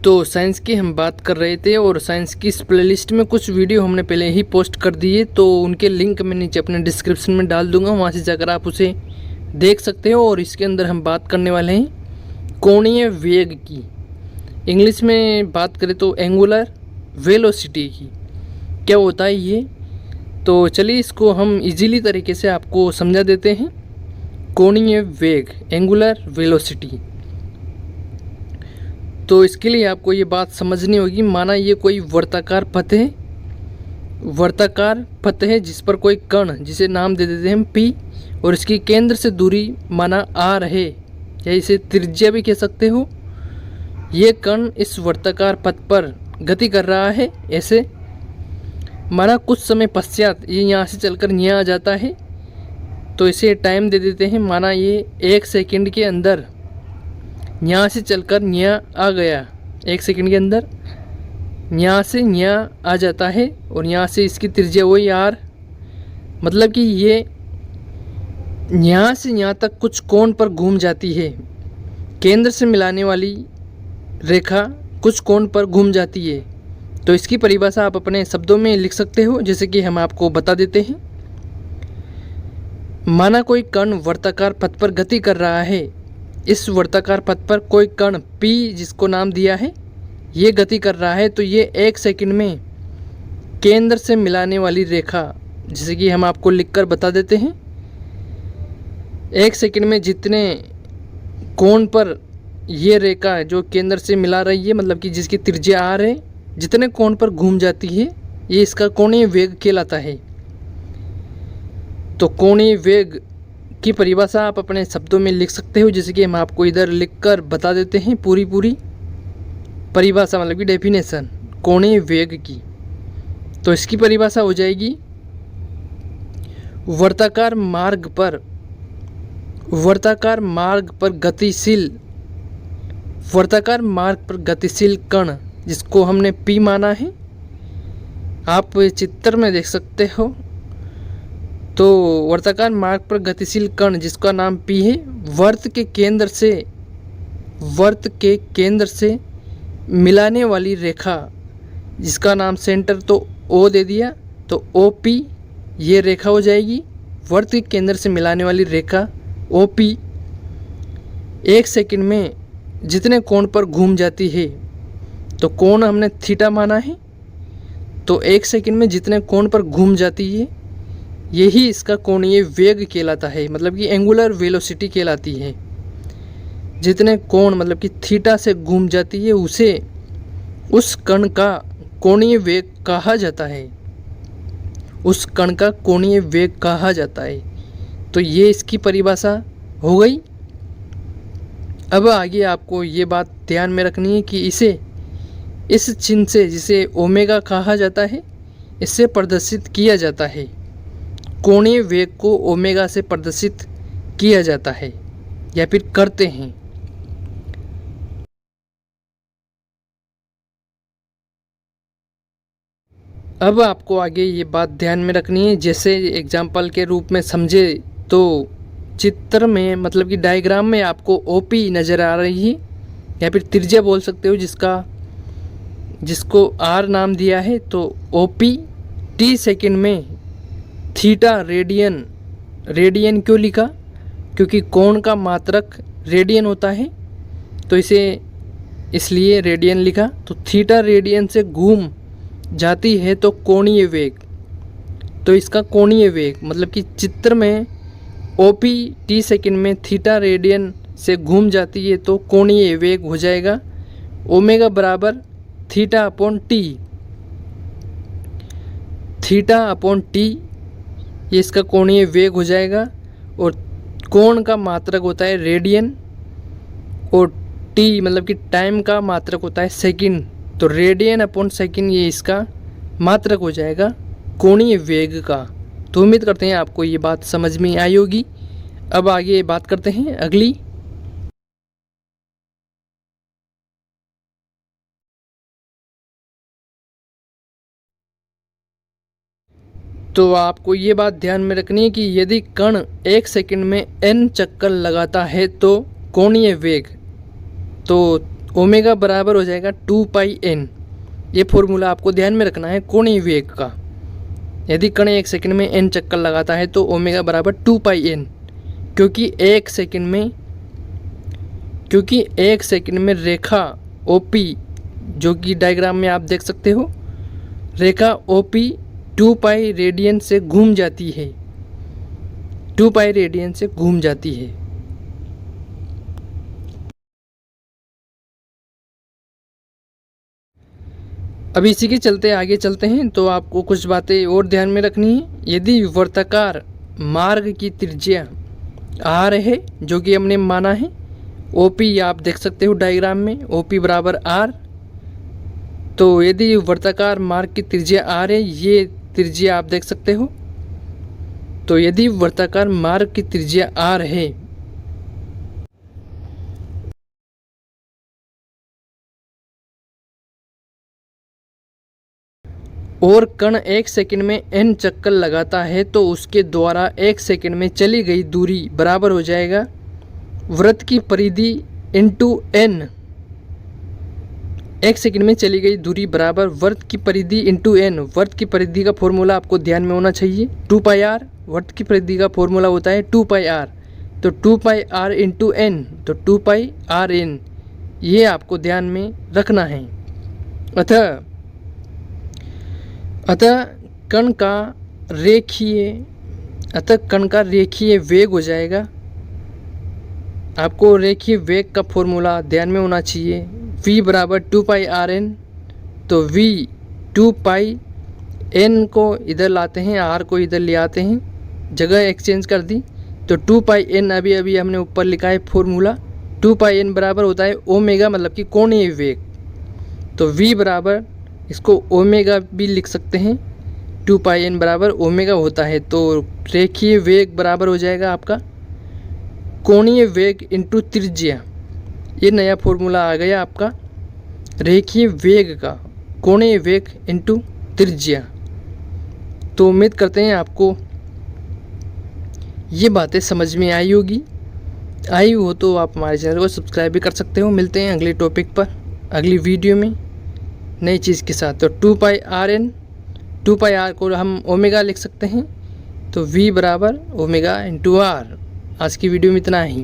तो साइंस की हम बात कर रहे थे और साइंस की इस प्लेलिस्ट में कुछ वीडियो हमने पहले ही पोस्ट कर दिए, तो उनके लिंक मैं नीचे अपने डिस्क्रिप्शन में डाल दूंगा, वहाँ से जाकर आप उसे देख सकते हो। और इसके अंदर हम बात करने वाले हैं कोणीय वेग की। इंग्लिश में बात करें तो एंगुलर वेलोसिटी की। क्या होता है ये, तो चलिए इसको हम इजीली तरीके से आपको समझा देते हैं। कोणीय वेग, एंगुलर वेलोसिटी। तो इसके लिए आपको ये बात समझनी होगी, माना ये कोई वर्ताकार पथ है, वर्ताकार पथ है जिस पर कोई कण, जिसे नाम दे देते हैं हम P, और इसकी केंद्र से दूरी माना R है, या इसे त्रिज्या भी कह सकते हो। ये कण इस वर्ताकार पथ पर गति कर रहा है ऐसे, माना कुछ समय पश्चात ये यहाँ से चलकर यहाँ आ जाता है, तो इसे टाइम दे देते हैं, माना ये 1 सेकंड के अंदर यहाँ से चलकर यहाँ आ गया, 1 सेकंड के अंदर यहाँ से यहाँ आ जाता है, और यहाँ से इसकी त्रिज्या वही R, मतलब कि ये यहाँ से यहाँ तक कुछ कोण पर घूम जाती है। केंद्र से मिलाने वाली रेखा कुछ कोण पर घूम जाती है। तो इसकी परिभाषा आप अपने शब्दों में लिख सकते हो, जैसे कि हम आपको बता देते हैं। माना कोई कण वर्ताकार पथ पर गति कर रहा है, इस वर्ताकार पथ पर कोई कण P, जिसको नाम दिया है, ये गति कर रहा है, तो ये 1 सेकंड में केंद्र से मिलाने वाली रेखा, जैसे कि हम आपको लिखकर बता देते हैं, 1 सेकंड में जितने कोण पर ये रेखा जो केंद्र से मिला रही है, मतलब कि जिसकी त्रिज्या R है, जितने कोण पर घूम जाती है, ये इसका कोणीय वेग कहलाता है। तो कोणीय वेग की परिभाषा आप अपने शब्दों में लिख सकते हो, जैसे कि हम आपको इधर लिखकर बता देते हैं पूरी परिभाषा, मतलब कि डेफिनेशन कोणीय वेग की। तो इसकी परिभाषा हो जाएगी, वर्ताकार मार्ग पर गतिशील कण, जिसको हमने P माना है, आप चित्र में देख सकते हो। तो वर्ताकार मार्ग पर गतिशील कण जिसका नाम P है, वर्त के केंद्र से मिलाने वाली रेखा, जिसका नाम सेंटर तो O दे दिया, तो OP ये रेखा हो जाएगी, वर्त के केंद्र से मिलाने वाली रेखा OP 1 सेकंड में जितने कोण पर घूम जाती है, तो कोण हमने थीटा माना है, तो 1 सेकंड में जितने कोण पर घूम जाती है, यही इसका कोणीय वेग कहलाता है, मतलब कि एंगुलर वेलोसिटी कहलाती है। जितने कोण मतलब कि थीटा से घूम जाती है, उसे उस कण का कोणीय वेग कहा जाता है, उस कण का कोणीय वेग कहा जाता है। तो ये इसकी परिभाषा हो गई। अब आगे आपको ये बात ध्यान में रखनी है कि इस चिन्ह से, जिसे ओमेगा कहा जाता है, इससे प्रदर्शित किया जाता है, कोणीय वेग को ओमेगा से प्रदर्शित किया जाता है या फिर करते हैं। अब आपको आगे ये बात ध्यान में रखनी है, जैसे एग्जाम्पल के रूप में समझे तो चित्र में, मतलब कि डायग्राम में आपको OP नज़र आ रही है, या फिर त्रिज्या बोल सकते हो, जिसको R नाम दिया है। तो OP T सेकंड में, थीटा रेडियन क्यों लिखा, क्योंकि कोण का मात्रक रेडियन होता है, तो इसे इसलिए रेडियन लिखा। तो थीटा रेडियन से घूम जाती है, तो कोणीय वेग, तो इसका कोणीय वेग मतलब कि चित्र में OP T सेकंड में थीटा रेडियन से घूम जाती है, तो कोणीय वेग हो जाएगा ओमेगा बराबर theta upon T. Theta upon T ये इसका कोणीय वेग हो जाएगा, और कोण का मात्रक होता है रेडियन, और टी मतलब कि टाइम का मात्रक होता है सेकंड, तो रेडियन अपॉन सेकंड ये इसका मात्रक हो जाएगा कोणीय वेग का। तो उम्मीद करते हैं आपको ये बात समझ में आई होगी। अब आगे बात करते हैं अगली। तो आपको ये बात ध्यान में रखनी है कि यदि कण 1 सेकंड में n चक्कर लगाता है, तो कोणीय वेग, तो ओमेगा बराबर हो जाएगा 2πn। ये फॉर्मूला आपको ध्यान में रखना है कोणीय वेग का। यदि कण 1 सेकंड में n चक्कर लगाता है तो ओमेगा बराबर 2πn, क्योंकि एक सेकंड में रेखा OP, जो कि डायग्राम में आप देख सकते हो, रेखा OP 2π रेडियन से घूम जाती है, 2π रेडियन से घूम जाती है। अब इसी के चलते आगे चलते हैं तो आपको कुछ बातें और ध्यान में रखनी है। यदि वर्ताकार मार्ग की त्रिज्या r है, जो कि हमने माना है, OP आप देख सकते हो डायग्राम में, OP बराबर r, तो यदि वर्ताकार मार्ग की त्रिज्या r है, ये त्रिज्या आप देख सकते हो, तो यदि वर्ताकार मार्ग की त्रिज्या r है और कण 1 सेकंड में n चक्कर लगाता है तो उसके द्वारा 1 सेकंड में चली गई दूरी बराबर हो जाएगा वृत्त की परिधि इंटू n। 1 सेकंड में चली गई दूरी बराबर वृत्त की परिधि इंटू n। वृत्त की परिधि का फॉर्मूला आपको ध्यान में होना चाहिए 2πr। वृत्त की परिधि का फॉर्मूला होता है 2πr, तो 2πr इंटू n, तो 2πrn, ये आपको ध्यान में रखना है। अतः कण का रेखीय वेग हो जाएगा। आपको रेखीय वेग का फॉर्मूला ध्यान में होना चाहिए v बराबर 2πrn, तो v 2πn को इधर लाते हैं, r को इधर ले आते हैं, जगह एक्सचेंज कर दी, तो 2πn अभी हमने ऊपर लिखा है फॉर्मूला। 2πn बराबर होता है ओमेगा, मतलब कि कोणीय वेग, तो v बराबर, इसको ओमेगा भी लिख सकते हैं, 2πn बराबर ओमेगा होता है। तो रेखीय वेग बराबर हो जाएगा आपका कोणीय वेग इंटू त्रिज्या। ये नया फॉर्मूला आ गया आपका रेखीय वेग का, कोणीय वेग इंटू त्रिज्या। तो उम्मीद करते हैं आपको ये बातें समझ में आई हो तो आप हमारे चैनल को सब्सक्राइब भी कर सकते हो। मिलते हैं अगले टॉपिक पर अगली वीडियो में नई चीज़ के साथ। तो 2πr को हम ओमेगा लिख सकते हैं, तो v बराबर ओमेगा इंटू r। आज की वीडियो में इतना ही।